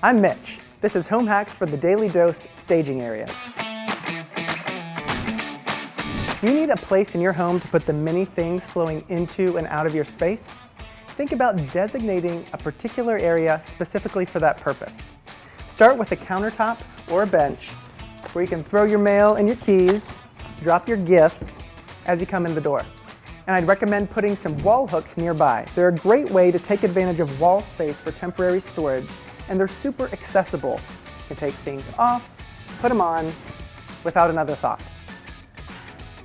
I'm Mitch. This is Home Hacks for the Daily Dose staging areas. Do you need a place in your home to put the many things flowing into and out of your space? Think about designating a particular area specifically for that purpose. Start with a countertop or a bench where you can throw your mail and your keys, drop your gifts as you come in the door. And I'd recommend putting some wall hooks nearby. They're a great way to take advantage of wall space for temporary storage, and they're super accessible. You can take things off, put them on, without another thought.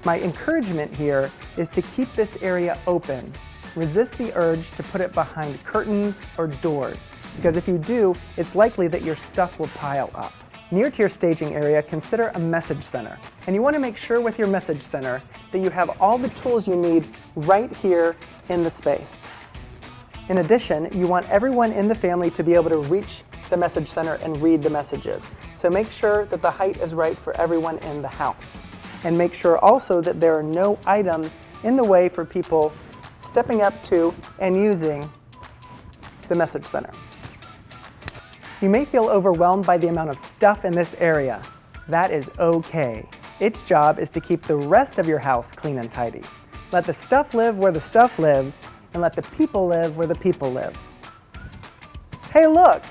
My encouragement here is to keep this area open. Resist the urge to put it behind curtains or doors, because if you do, it's likely that your stuff will pile up. Near to your staging area, consider a message center. And you want to make sure with your message center that you have all the tools you need right here in the space. In addition, you want everyone in the family to be able to reach the message center and read the messages. So make sure that the height is right for everyone in the house. And make sure also that there are no items in the way for people stepping up to and using the message center. You may feel overwhelmed by the amount of stuff in this area. That is okay. Its job is to keep the rest of your house clean and tidy. Let the stuff live where the stuff lives, and let the people live where the people live. Hey look,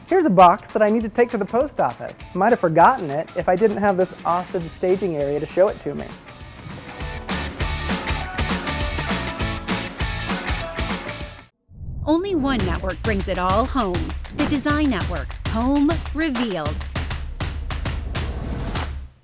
here's a box that I need to take to the post office. Might have forgotten it if I didn't have this awesome staging area to show it to me. Only one network brings it all home. The Design Network, Home Revealed.